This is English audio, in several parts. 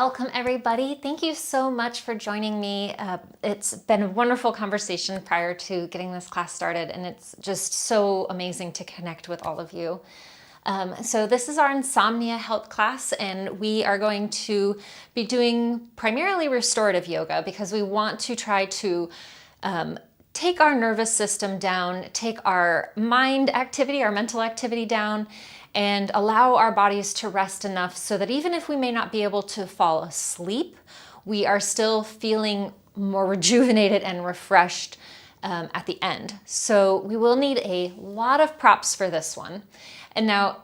Welcome everybody. Thank you so much for joining me. It's been a wonderful conversation prior to getting this class started, and it's just so amazing to connect with all of you. So this is our Insomnia Help class, and we are going to be doing primarily restorative yoga because we want to try to take our nervous system down, take our mind activity, our mental activity down, and allow our bodies to rest enough so that even if we may not be able to fall asleep, we are still feeling more rejuvenated and refreshed at the end. So we will need a lot of props for this one. And now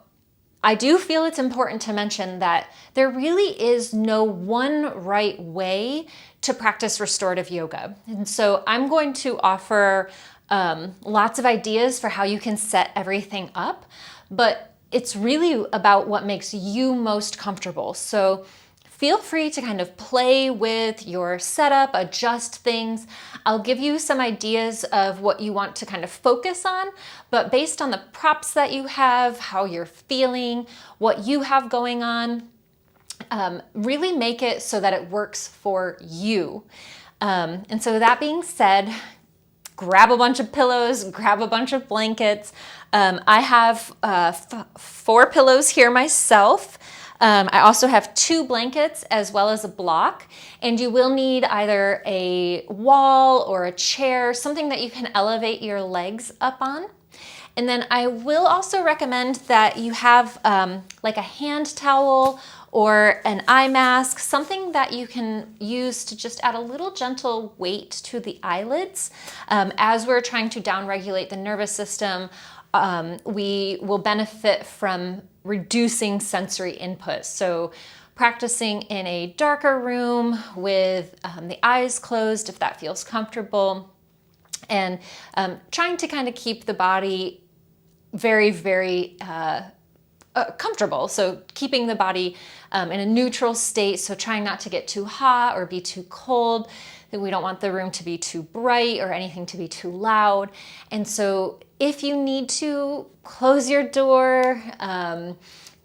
I do feel it's important to mention that there really is no one right way to practice restorative yoga. And so I'm going to offer lots of ideas for how you can set everything up, but it's really about what makes you most comfortable. So feel free to kind of play with your setup, adjust things. I'll give you some ideas of what you want to kind of focus on, but based on the props that you have, how you're feeling, what you have going on, really make it so that it works for you. And so that being said, grab a bunch of pillows, grab a bunch of blankets. I have 4 pillows here myself. I also have 2 blankets as well as a block, and you will need either a wall or a chair, something that you can elevate your legs up on. And then I will also recommend that you have like a hand towel or an eye mask, something that you can use to just add a little gentle weight to the eyelids. As we're trying to downregulate the nervous system, we will benefit from reducing sensory input. So practicing in a darker room with the eyes closed, if that feels comfortable, and trying to kind of keep the body very, very comfortable. So keeping the body in a neutral state. So trying not to get too hot or be too cold. We don't want the room to be too bright or anything to be too loud. And so if you need to close your door,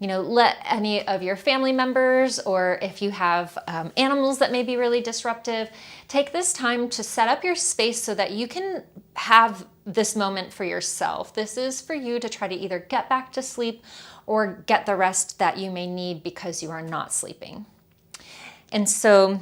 let any of your family members, or if you have animals that may be really disruptive, take this time to set up your space so that you can have this moment for yourself. This is for you to try to either get back to sleep or get the rest that you may need because you are not sleeping. And so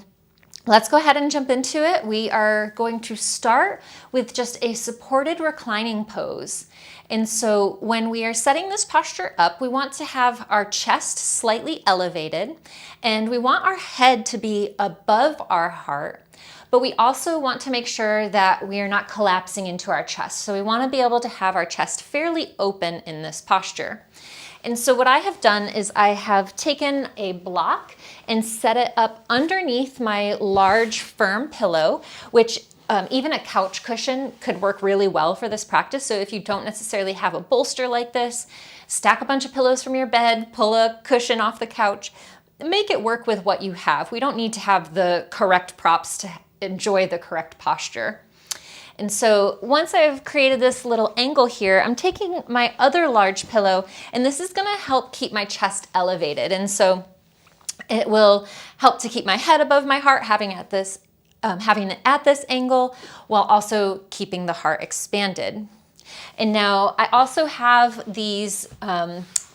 let's go ahead and jump into it. We are going to start with just a supported reclining pose. And so when we are setting this posture up, we want to have our chest slightly elevated, and we want our head to be above our heart. But we also want to make sure that we are not collapsing into our chest. So we want to be able to have our chest fairly open in this posture. And so what I have done is I have taken a block and set it up underneath my large firm pillow, which even a couch cushion could work really well for this practice. So if you don't necessarily have a bolster like this, stack a bunch of pillows from your bed, pull a cushion off the couch, make it work with what you have. We don't need to have the correct props to enjoy the correct posture. And so once I've created this little angle here, I'm taking my other large pillow, and this is gonna help keep my chest elevated. And so it will help to keep my head above my heart, having it at this angle, while also keeping the heart expanded. And now I also have these,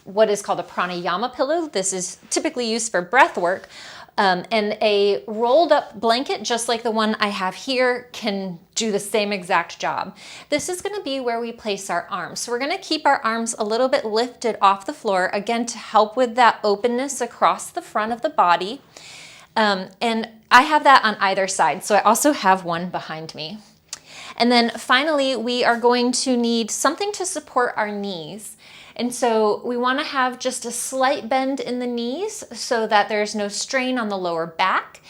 what is called a pranayama pillow. This is typically used for breath work. And a rolled up blanket, just like the one I have here, can do the same exact job. This is gonna be where we place our arms. So we're gonna keep our arms a little bit lifted off the floor, again, to help with that openness across the front of the body. And I have that on either side, so I also have one behind me. And then finally, we are going to need something to support our knees. And so we want to have just a slight bend in the knees so that there's no strain on the lower back.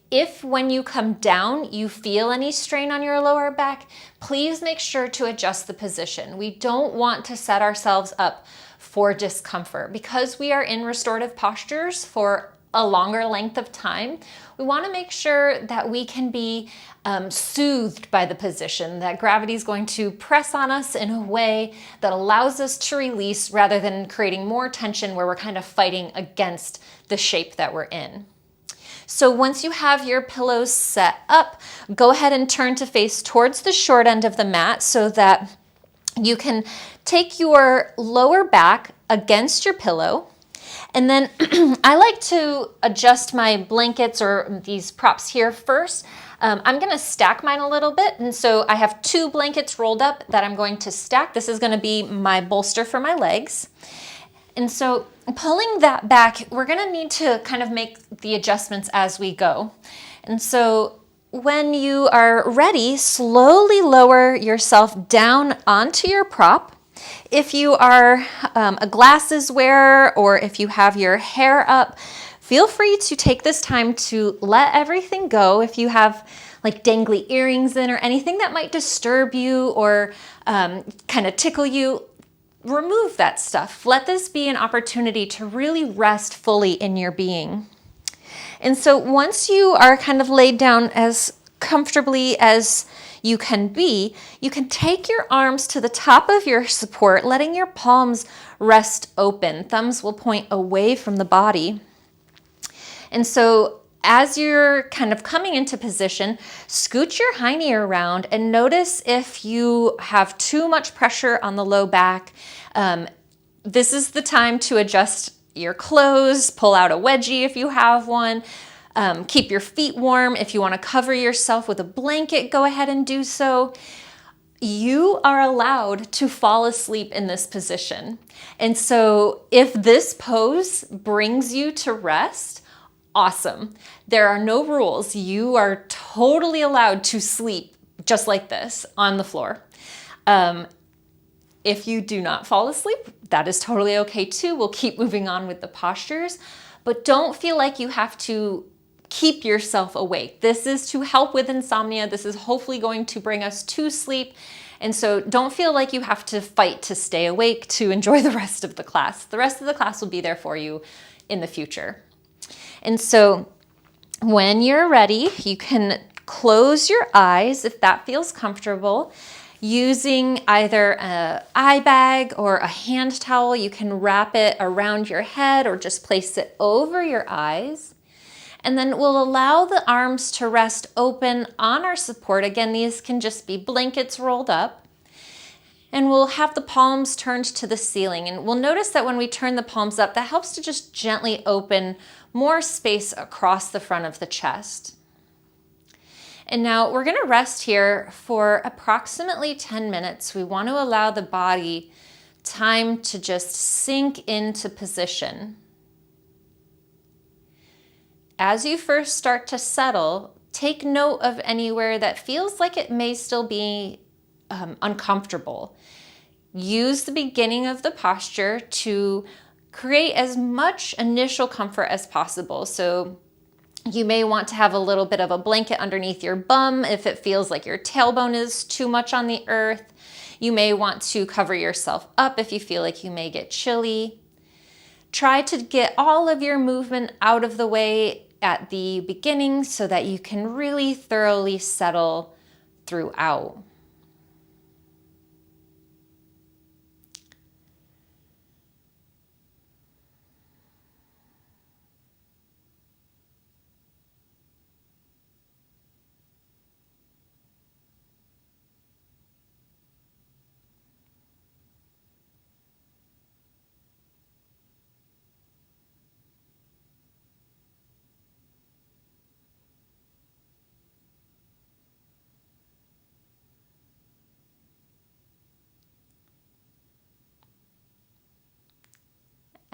If when you come down, you feel any strain on your lower back, please make sure to adjust the position. We don't want to set ourselves up for discomfort. Because we are in restorative postures for a longer length of time, we want to make sure that we can be soothed by the position, that gravity is going to press on us in a way that allows us to release rather than creating more tension where we're kind of fighting against the shape that we're in. So once you have your pillows set up, go ahead and turn to face towards the short end of the mat so that you can take your lower back against your pillow. And then I like to adjust my blankets or these props here first. I'm going to stack mine a little bit. And so I have 2 blankets rolled up that I'm going to stack. This is going to be my bolster for my legs. And so pulling that back, we're going to need to kind of make the adjustments as we go. And so when you are ready, slowly lower yourself down onto your prop. If you are a glasses wearer or if you have your hair up, feel free to take this time to let everything go. If you have like dangly earrings in or anything that might disturb you or kind of tickle you, remove that stuff. Let this be an opportunity to really rest fully in your being. And so once you are kind of laid down as comfortably as you can be, you can take your arms to the top of your support, letting your palms rest open. Thumbs will point away from the body. And so as you're kind of coming into position, scoot your hiney around and notice if you have too much pressure on the low back. This is the time to adjust your clothes, pull out a wedgie if you have one. Keep your feet warm. If you want to cover yourself with a blanket, go ahead and do so. You are allowed to fall asleep in this position. And so if this pose brings you to rest, awesome. There are no rules. You are totally allowed to sleep just like this on the floor. If you do not fall asleep, that is totally okay too. We'll keep moving on with the postures, but don't feel like you have to keep yourself awake. This is to help with insomnia. This is hopefully going to bring us to sleep. And so don't feel like you have to fight to stay awake to enjoy the rest of the class. The rest of the class will be there for you in the future. And so when you're ready, you can close your eyes if that feels comfortable. Using either an eye bag or a hand towel, you can wrap it around your head or just place it over your eyes. And then we'll allow the arms to rest open on our support. Again, these can just be blankets rolled up. And we'll have the palms turned to the ceiling. And we'll notice that when we turn the palms up, that helps to just gently open more space across the front of the chest. And now we're going to rest here for approximately 10 minutes. We want to allow the body time to just sink into position. As you first start to settle, take note of anywhere that feels like it may still be uncomfortable. Use the beginning of the posture to create as much initial comfort as possible. So you may want to have a little bit of a blanket underneath your bum if it feels like your tailbone is too much on the earth. You may want to cover yourself up if you feel like you may get chilly. Try to get all of your movement out of the way at the beginning so that you can really thoroughly settle throughout.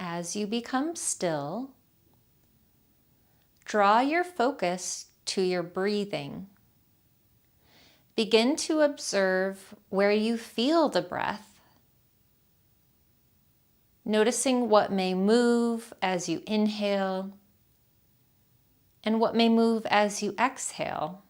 As you become still, draw your focus to your breathing. Begin to observe where you feel the breath, noticing what may move as you inhale and what may move as you exhale.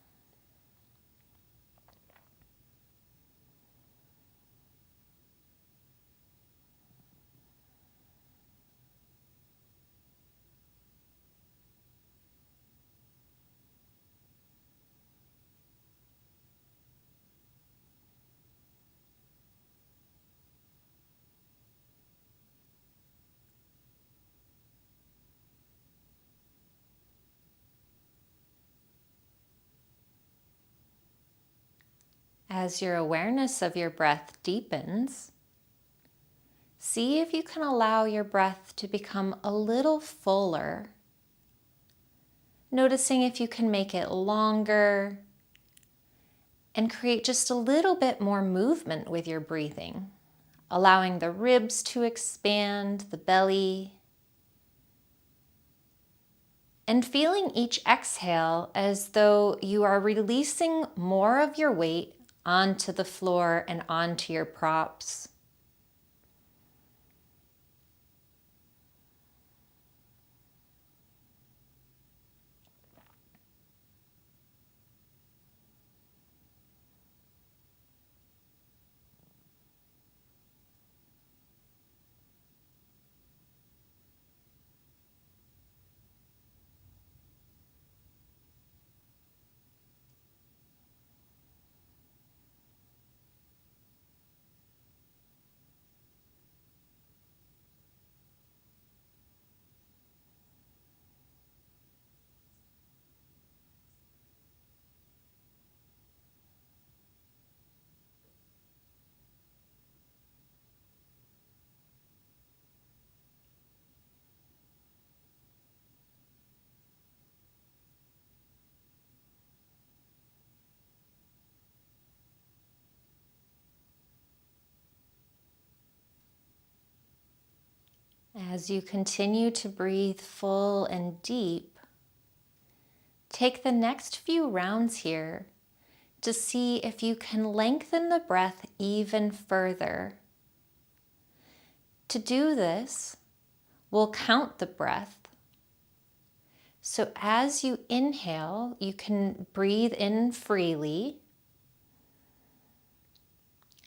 as your awareness of your breath deepens, see if you can allow your breath to become a little fuller, noticing if you can make it longer and create just a little bit more movement with your breathing, allowing the ribs to expand, the belly, and feeling each exhale as though you are releasing more of your weight onto the floor and onto your props. As you continue to breathe full and deep, take the next few rounds here to see if you can lengthen the breath even further. To do this, we'll count the breath. So as you inhale, you can breathe in freely.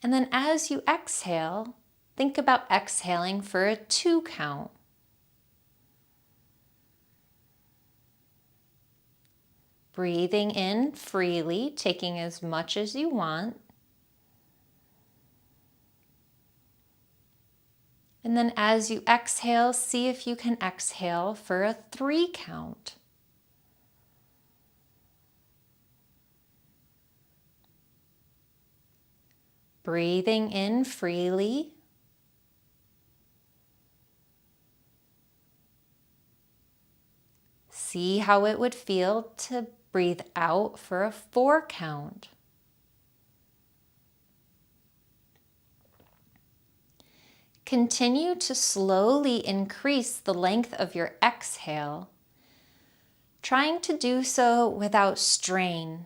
And then as you exhale, think about exhaling for a 2 count. Breathing in freely, taking as much as you want. And then as you exhale, see if you can exhale for a 3 count. Breathing in freely. See how it would feel to breathe out for a 4 count. Continue to slowly increase the length of your exhale, trying to do so without strain,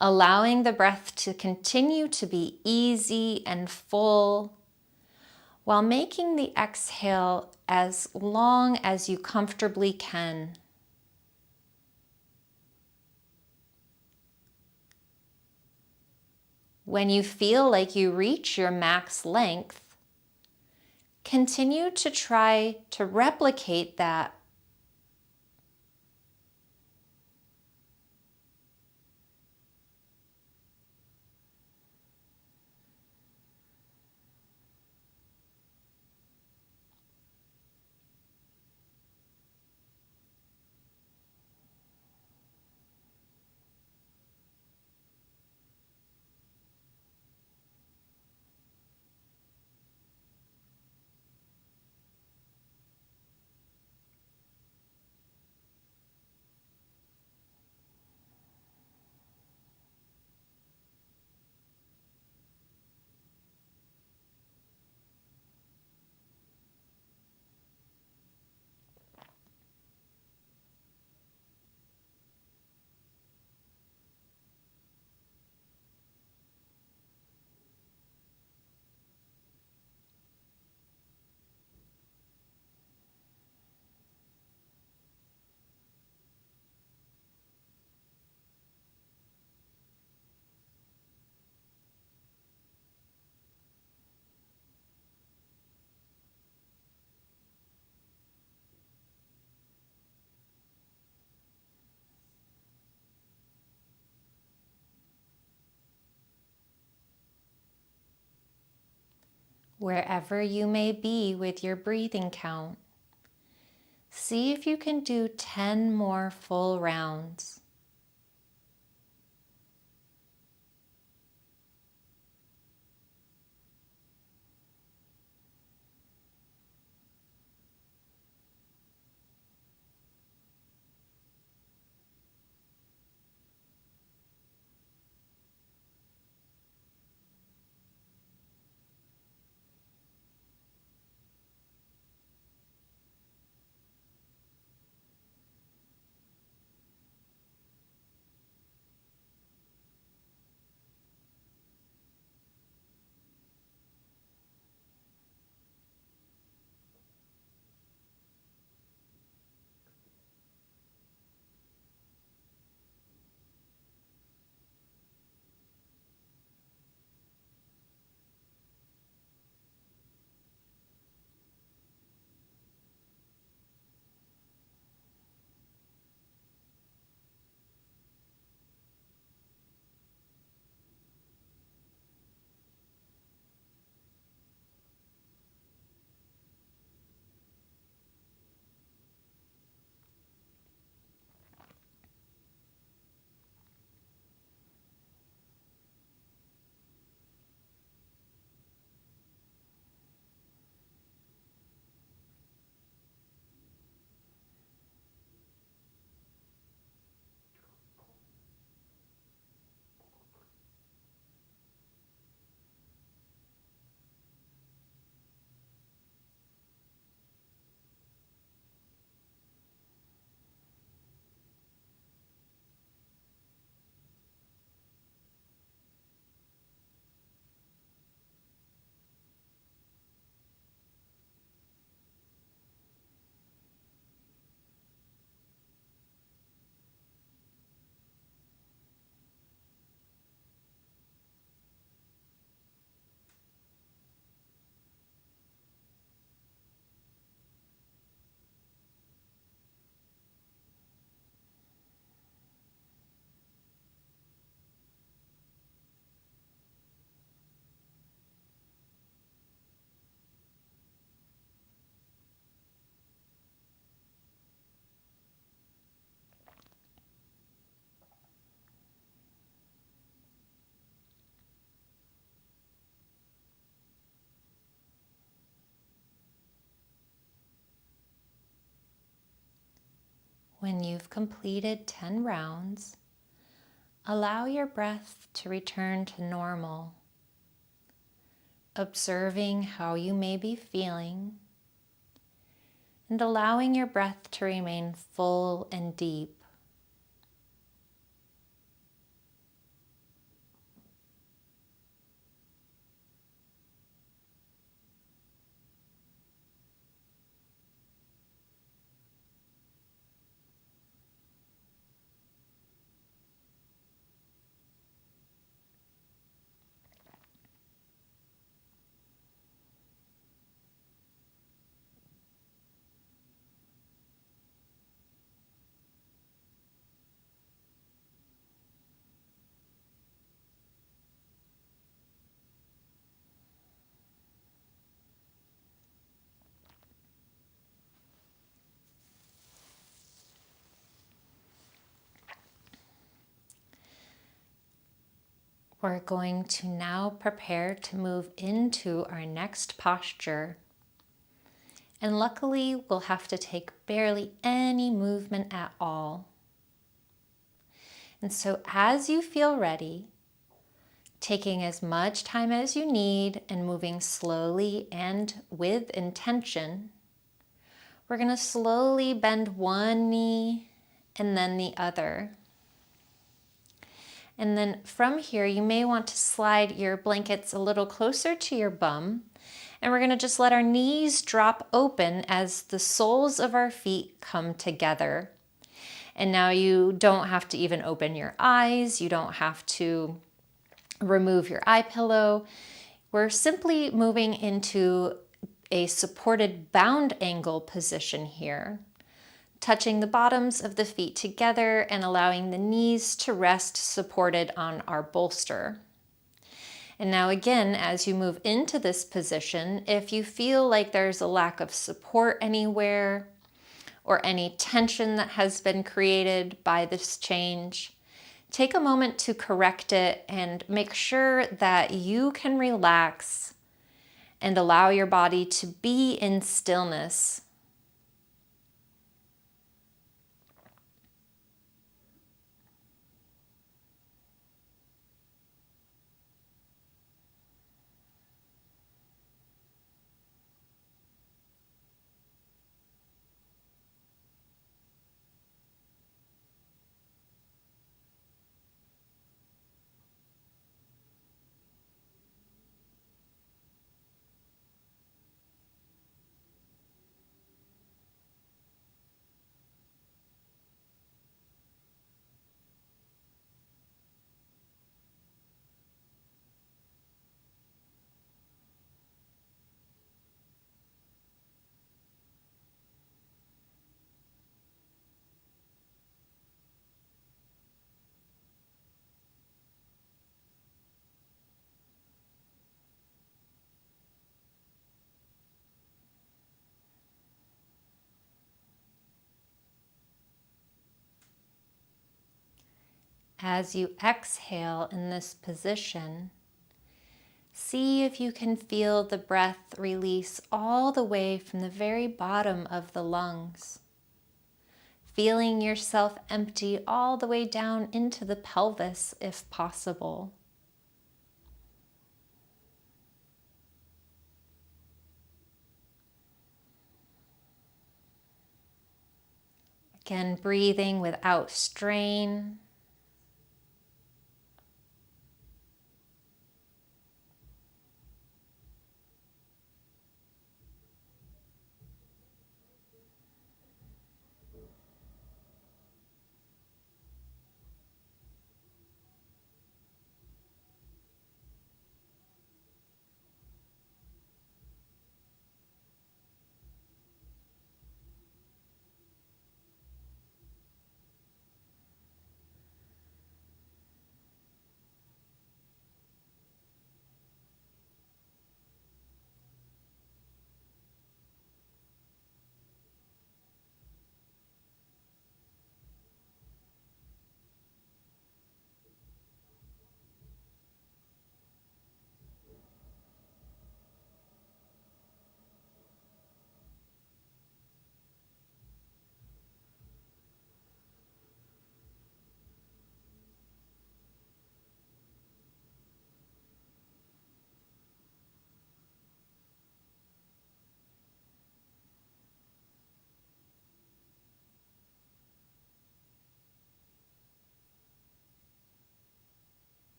allowing the breath to continue to be easy and full, while making the exhale as long as you comfortably can. When you feel like you reach your max length, continue to try to replicate that. Wherever you may be with your breathing count, see if you can do 10 more full rounds. When you've completed 10 rounds, allow your breath to return to normal, observing how you may be feeling and allowing your breath to remain full and deep. We're going to now prepare to move into our next posture. And luckily, we'll have to take barely any movement at all. And so as you feel ready, taking as much time as you need and moving slowly and with intention, we're going to slowly bend one knee and then the other. And then from here, you may want to slide your blankets a little closer to your bum. And we're going to just let our knees drop open as the soles of our feet come together. And now you don't have to even open your eyes. You don't have to remove your eye pillow. We're simply moving into a supported bound angle position here, touching the bottoms of the feet together and allowing the knees to rest supported on our bolster. And now again, as you move into this position, if you feel like there's a lack of support anywhere or any tension that has been created by this change, take a moment to correct it and make sure that you can relax and allow your body to be in stillness. As you exhale in this position, see if you can feel the breath release all the way from the very bottom of the lungs, feeling yourself empty all the way down into the pelvis if possible. Again, breathing without strain.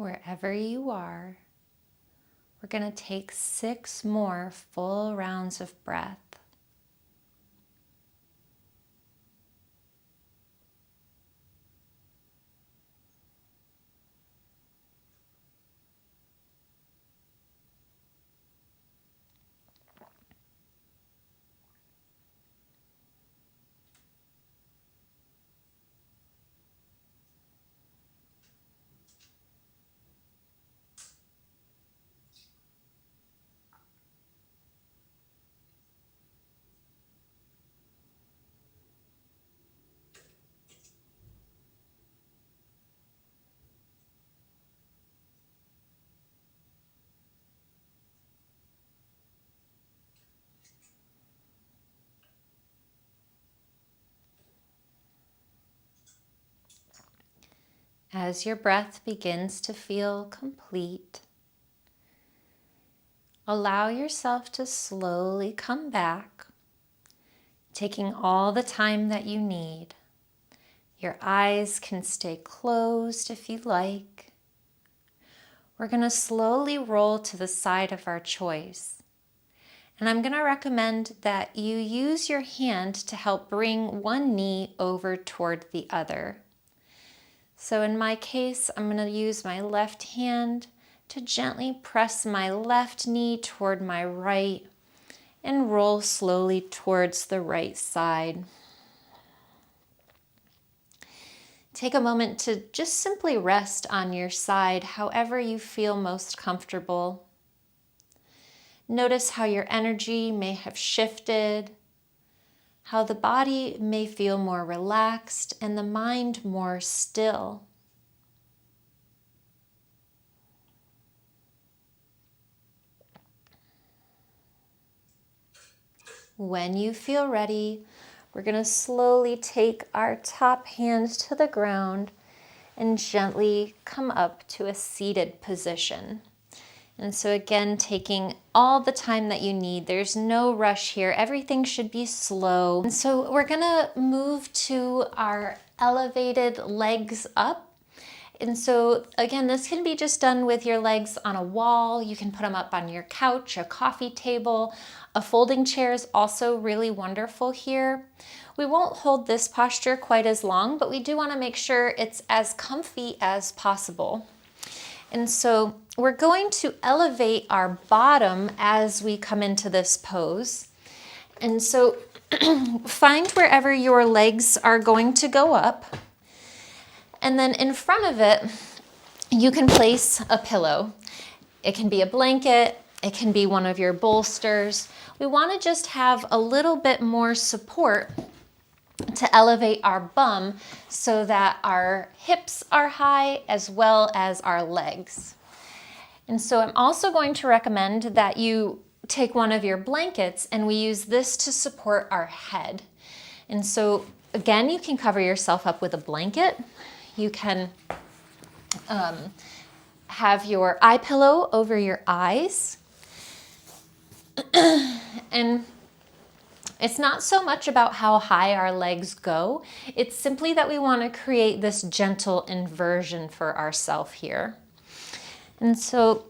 wherever you are, we're going to take 6 more full rounds of breath. As your breath begins to feel complete, allow yourself to slowly come back, taking all the time that you need. Your eyes can stay closed if you like. We're going to slowly roll to the side of our choice. And I'm going to recommend that you use your hand to help bring one knee over toward the other. So in my case, I'm going to use my left hand to gently press my left knee toward my right and roll slowly towards the right side. Take a moment to just simply rest on your side, however you feel most comfortable. Notice how your energy may have shifted, how the body may feel more relaxed and the mind more still. When you feel ready, we're going to slowly take our top hand to the ground and gently come up to a seated position. And so again, taking all the time that you need. There's no rush here. Everything should be slow. And so we're gonna move to our elevated legs up. And so again, this can be just done with your legs on a wall. You can put them up on your couch, a coffee table. A folding chair is also really wonderful here. We won't hold this posture quite as long, but we do want to make sure it's as comfy as possible. And so we're going to elevate our bottom as we come into this pose. And so find wherever your legs are going to go up. And then in front of it, you can place a pillow. It can be a blanket. It can be one of your bolsters. We want to just have a little bit more support to elevate our bum so that our hips are high as well as our legs. And so I'm also going to recommend that you take one of your blankets and we use this to support our head. And so again, you can cover yourself up with a blanket. You can have your eye pillow over your eyes. And it's not so much about how high our legs go. It's simply that we want to create this gentle inversion for ourselves here. And so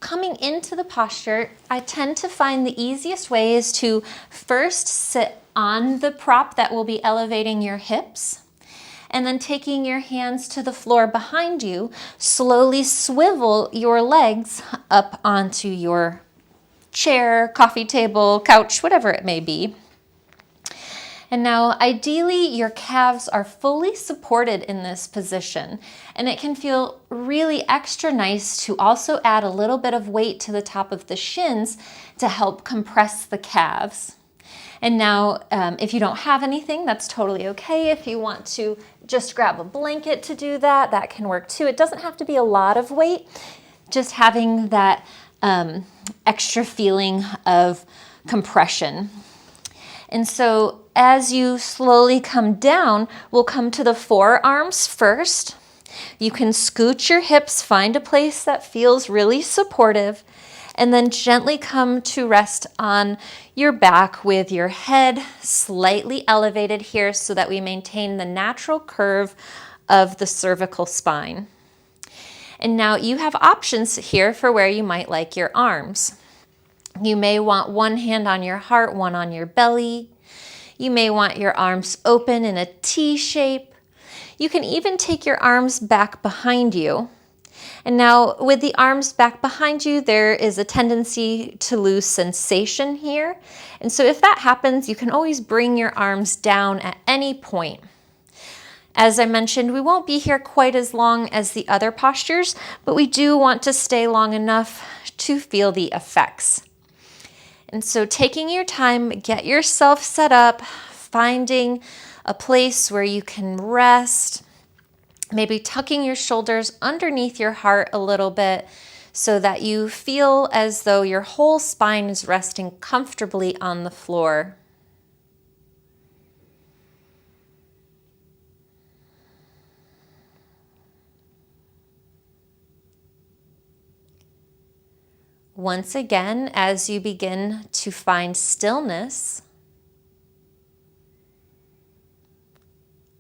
coming into the posture, I tend to find the easiest way is to first sit on the prop that will be elevating your hips, and then taking your hands to the floor behind you, slowly swivel your legs up onto your chair, coffee table, couch, whatever it may be. And now ideally your calves are fully supported in this position, and it can feel really extra nice to also add a little bit of weight to the top of the shins to help compress the calves. And now if you don't have anything, that's totally okay. If you want to just grab a blanket to do that, that can work too. It doesn't have to be a lot of weight, just having that extra feeling of compression. And so as you slowly come down, we'll come to the forearms first. You can scoot your hips, find a place that feels really supportive, and then gently come to rest on your back with your head slightly elevated here so that we maintain the natural curve of the cervical spine. And now you have options here for where you might like your arms. You may want one hand on your heart, one on your belly. You may want your arms open in a T shape. You can even take your arms back behind you. And now with the arms back behind you, there is a tendency to lose sensation here. And so if that happens, you can always bring your arms down at any point. As I mentioned, we won't be here quite as long as the other postures, but we do want to stay long enough to feel the effects. And so taking your time, get yourself set up, finding a place where you can rest, maybe tucking your shoulders underneath your heart a little bit so that you feel as though your whole spine is resting comfortably on the floor. Once again, as you begin to find stillness,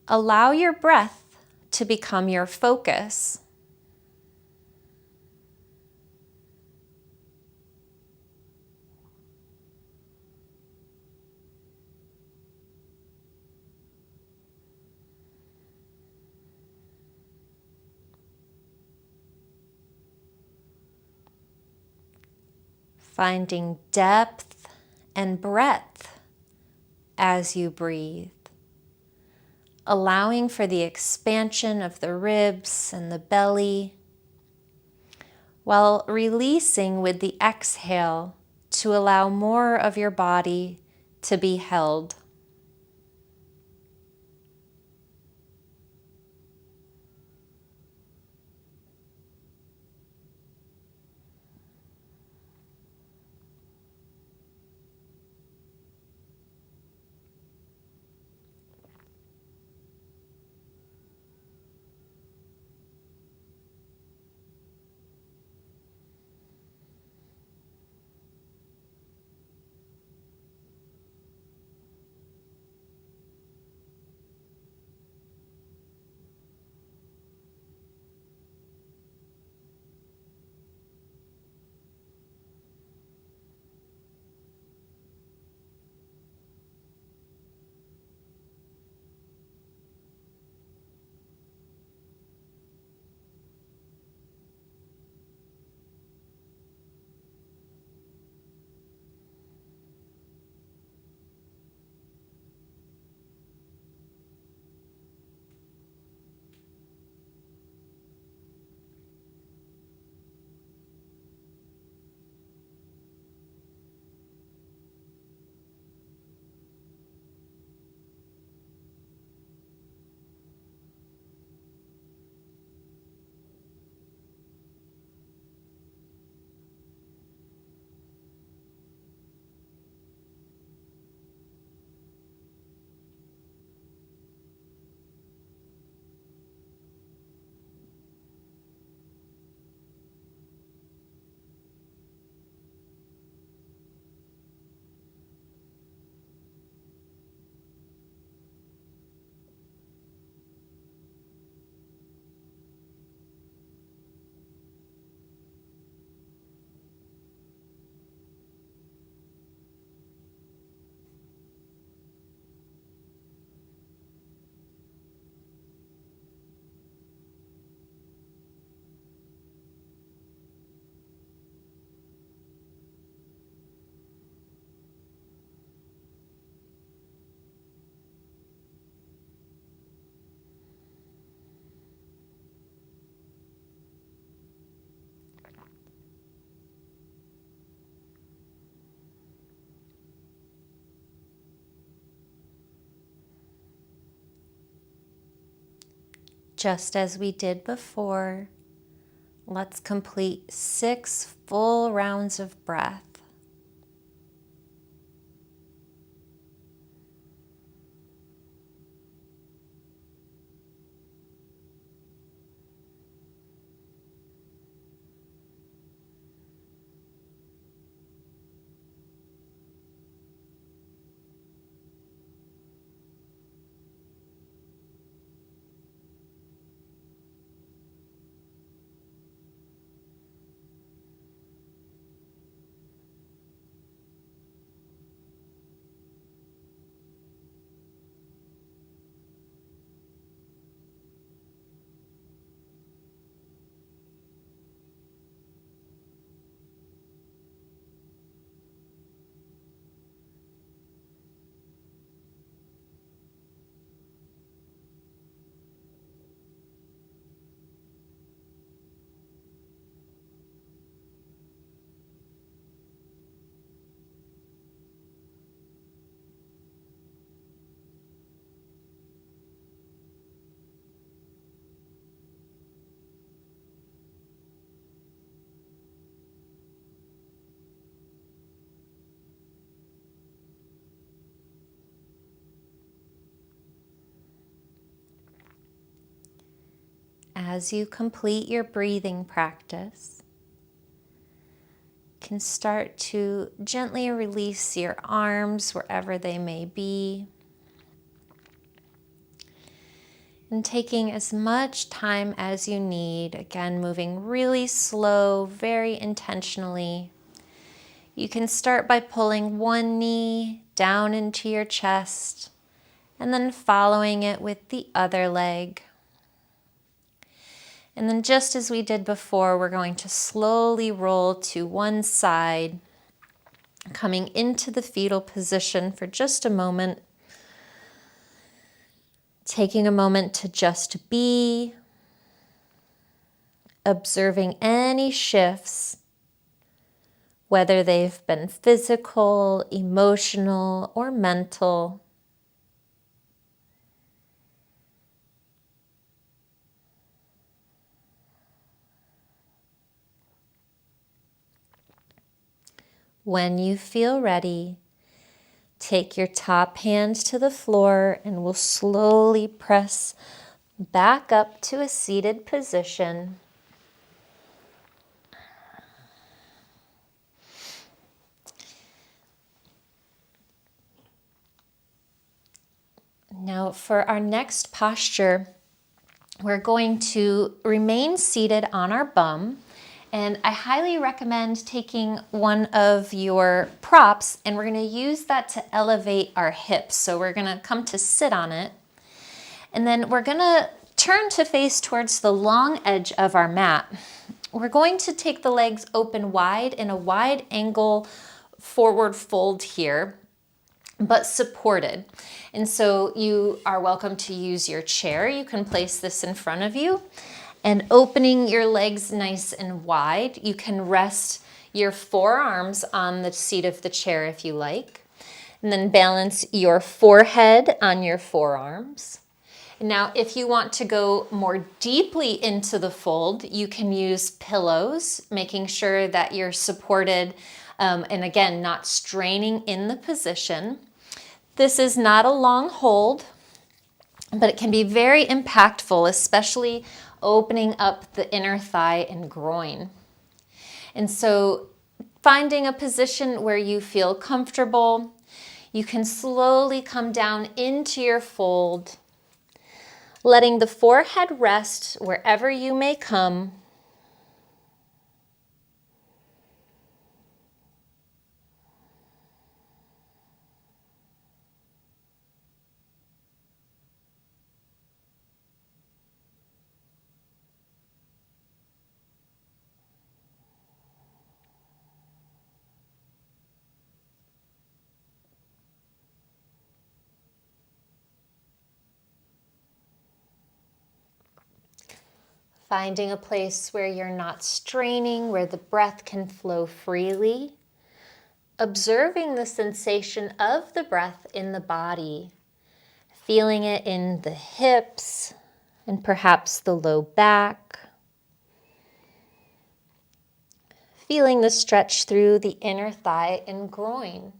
allow your breath to become your focus. Finding depth and breadth as you breathe, allowing for the expansion of the ribs and the belly, while releasing with the exhale to allow more of your body to be held. Just as we did before, let's complete 6 full rounds of breath. as you complete your breathing practice, you can start to gently release your arms wherever they may be. And taking as much time as you need, again, moving really slow, very intentionally. You can start by pulling one knee down into your chest and then following it with the other leg. And then just as we did before, we're going to slowly roll to one side, coming into the fetal position for just a moment. Taking a moment to just be, observing any shifts, whether they've been physical, emotional, or mental. When you feel ready, take your top hands to the floor and we'll slowly press back up to a seated position. Now for our next posture, we're going to remain seated on our bum. And I highly recommend taking one of your props and we're going to use that to elevate our hips. So we're going to come to sit on it. And then we're going to turn to face towards the long edge of our mat. We're going to take the legs open wide in a wide angle forward fold here, but supported. And so you are welcome to use your chair. You can place this in front of you. And opening your legs nice and wide, you can rest your forearms on the seat of the chair if you like. And then balance your forehead on your forearms. Now, if you want to go more deeply into the fold, you can use pillows, making sure that you're supported and again, not straining in the position. This is not a long hold, but it can be very impactful, especially opening up the inner thigh and groin. And so finding a position where you feel comfortable, you can slowly come down into your fold, letting the forehead rest wherever you may come. Finding a place where you're not straining, where the breath can flow freely. Observing the sensation of the breath in the body. Feeling it in the hips and perhaps the low back. Feeling the stretch through the inner thigh and groin.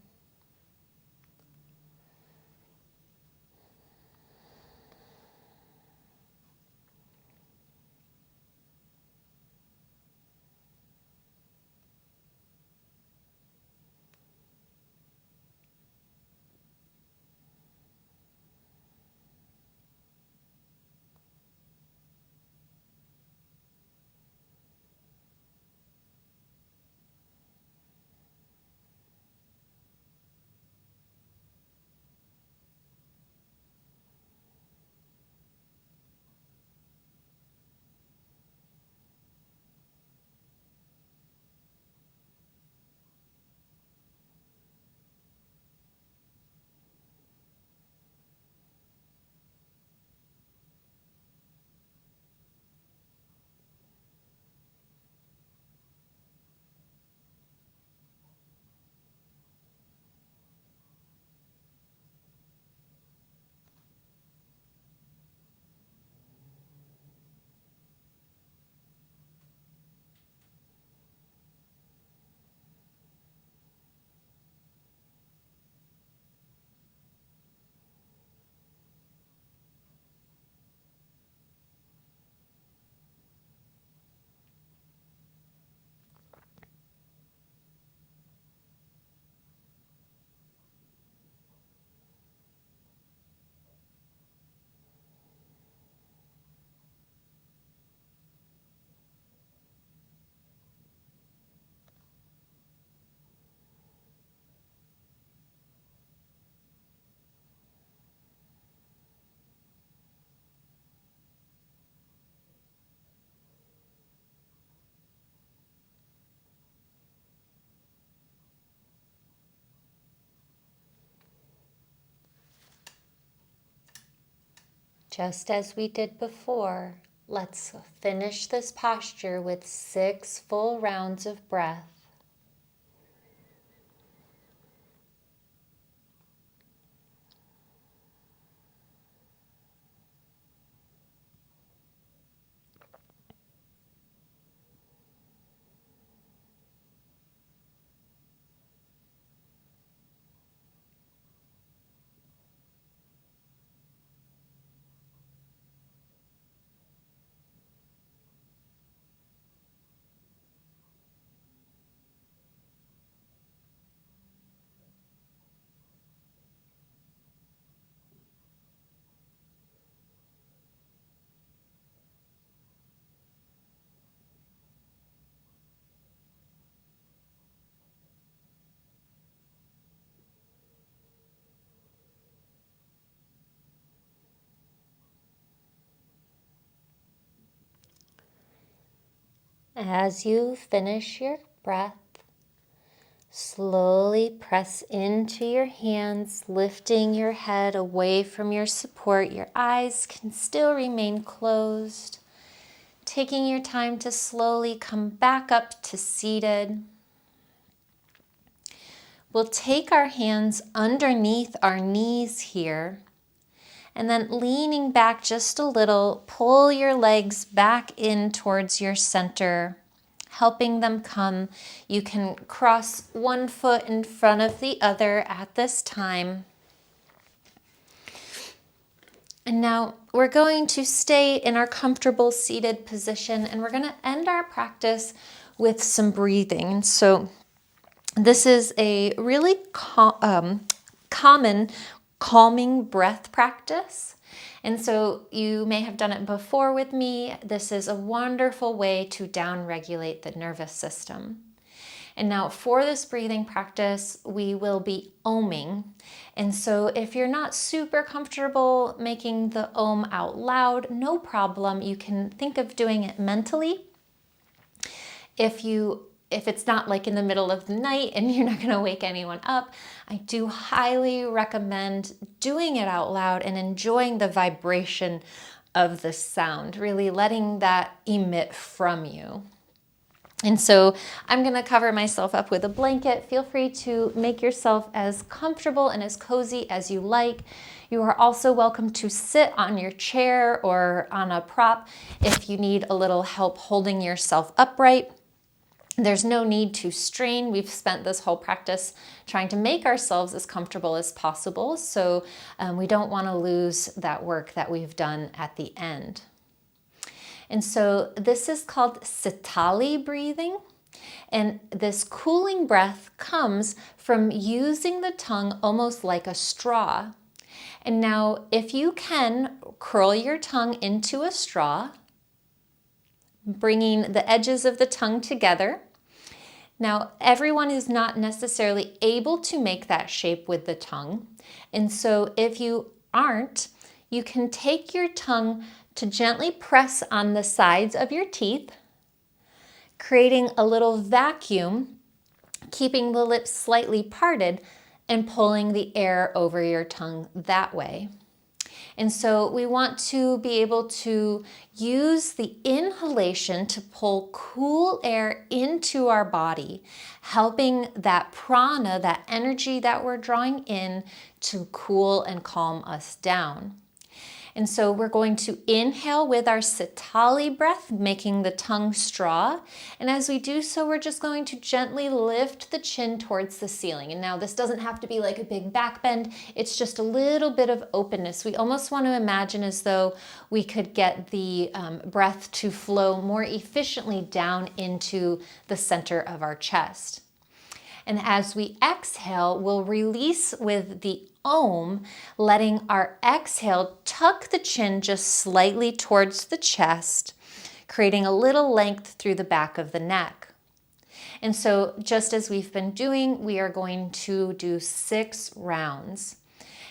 Just as we did before, let's finish this posture with 6 full rounds of breath. As you finish your breath, slowly press into your hands, lifting your head away from your support. Your eyes can still remain closed. Taking your time to slowly come back up to seated. We'll take our hands underneath our knees here, and then leaning back just a little, pull your legs back in towards your center, helping them come. You can cross one foot in front of the other at this time. And now we're going to stay in our comfortable seated position, and we're going to end our practice with some breathing. So this is a really common calming breath practice. And so you may have done it before with me. This is a wonderful way to down-regulate the nervous system. And now for this breathing practice, we will be oming. And so if you're not super comfortable making the om out loud, no problem. You can think of doing it mentally. If it's not like in the middle of the night and you're not going to wake anyone up, I do highly recommend doing it out loud and enjoying the vibration of the sound, really letting that emit from you. And so I'm going to cover myself up with a blanket. Feel free to make yourself as comfortable and as cozy as you like. You are also welcome to sit on your chair or on a prop if you need a little help holding yourself upright. There's no need to strain. We've spent this whole practice trying to make ourselves as comfortable as possible, so we don't want to lose that work that we've done at the end. And so this is called Sitali breathing, and this cooling breath comes from using the tongue almost like a straw. And now if you can, curl your tongue into a straw, bringing the edges of the tongue together. Now, everyone is not necessarily able to make that shape with the tongue. And so if you aren't, you can take your tongue to gently press on the sides of your teeth, creating a little vacuum, keeping the lips slightly parted and pulling the air over your tongue that way. And so we want to be able to use the inhalation to pull cool air into our body, helping that prana, that energy that we're drawing in, to cool and calm us down. And so we're going to inhale with our Sitali breath, making the tongue straw. And as we do so, we're just going to gently lift the chin towards the ceiling. And now this doesn't have to be like a big back bend. It's just a little bit of openness. We almost want to imagine as though we could get the breath to flow more efficiently down into the center of our chest. And as we exhale, we'll release with the om, letting our exhale tuck the chin just slightly towards the chest, creating a little length through the back of the neck. And so just as we've been doing, we are going to do 6 rounds.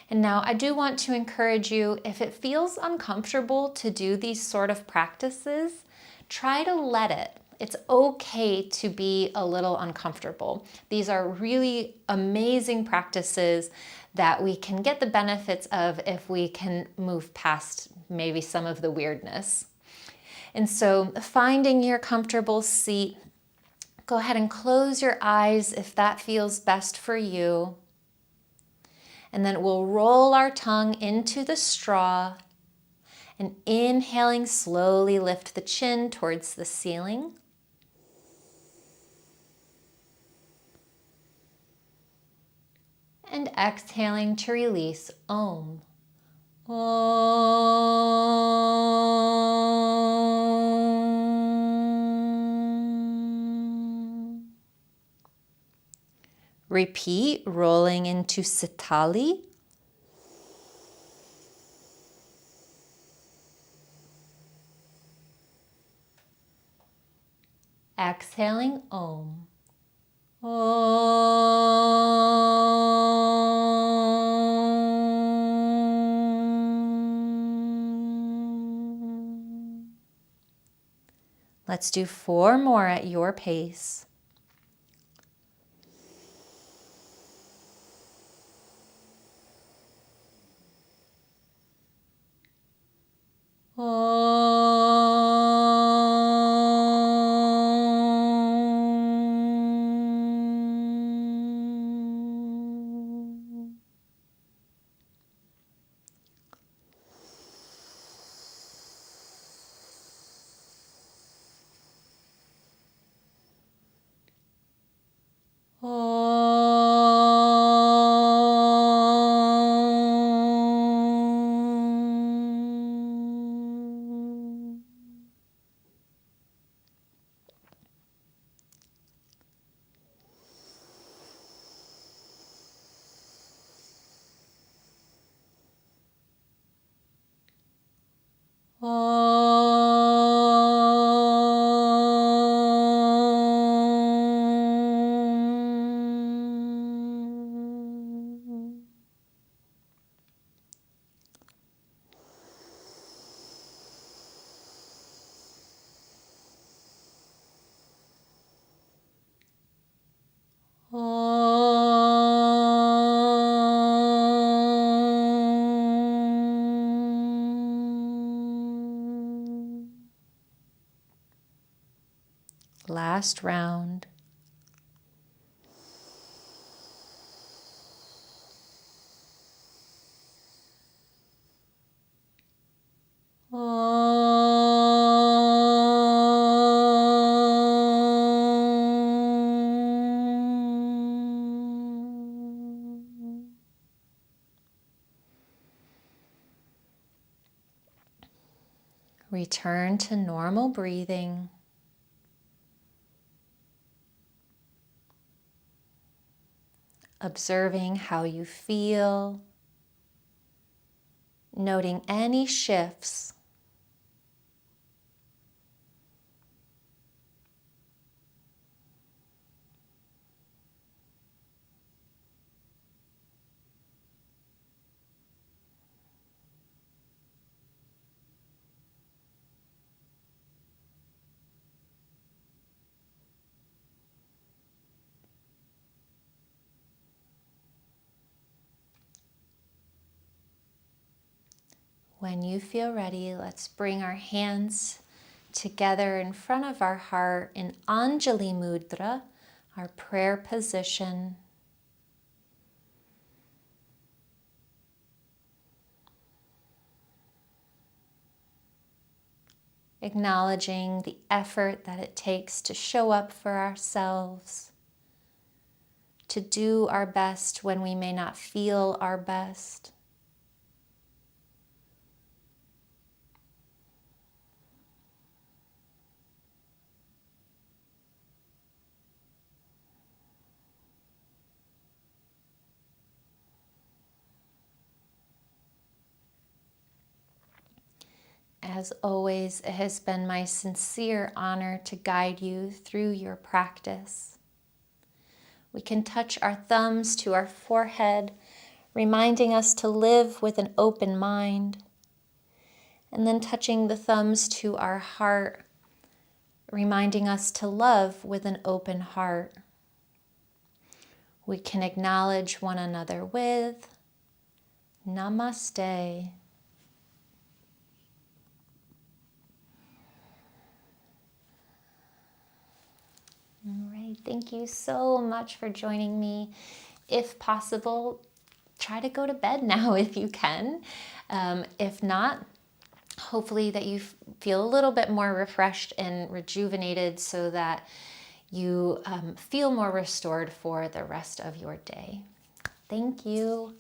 And now I do want to encourage you, if it feels uncomfortable to do these sort of practices, try to let it. It's okay to be a little uncomfortable. These are really amazing practices that we can get the benefits of if we can move past maybe some of the weirdness. And so finding your comfortable seat, go ahead and close your eyes if that feels best for you. And then we'll roll our tongue into the straw, and inhaling, slowly lift the chin towards the ceiling. And exhaling to release Om. Om. Repeat, rolling into Sitali. Exhaling Om. Om. Let's do 4 more at your pace. Last round. Return to normal breathing. Observing how you feel, noting any shifts. When you feel ready, let's bring our hands together in front of our heart in Anjali Mudra, our prayer position. Acknowledging the effort that it takes to show up for ourselves, to do our best when we may not feel our best. As always, it has been my sincere honor to guide you through your practice. We can touch our thumbs to our forehead, reminding us to live with an open mind. And then touching the thumbs to our heart, reminding us to love with an open heart. We can acknowledge one another with Namaste. All right, thank you so much for joining me. If possible, try to go to bed now if you can. If not, hopefully that you feel a little bit more refreshed and rejuvenated so that you feel more restored for the rest of your day. Thank you.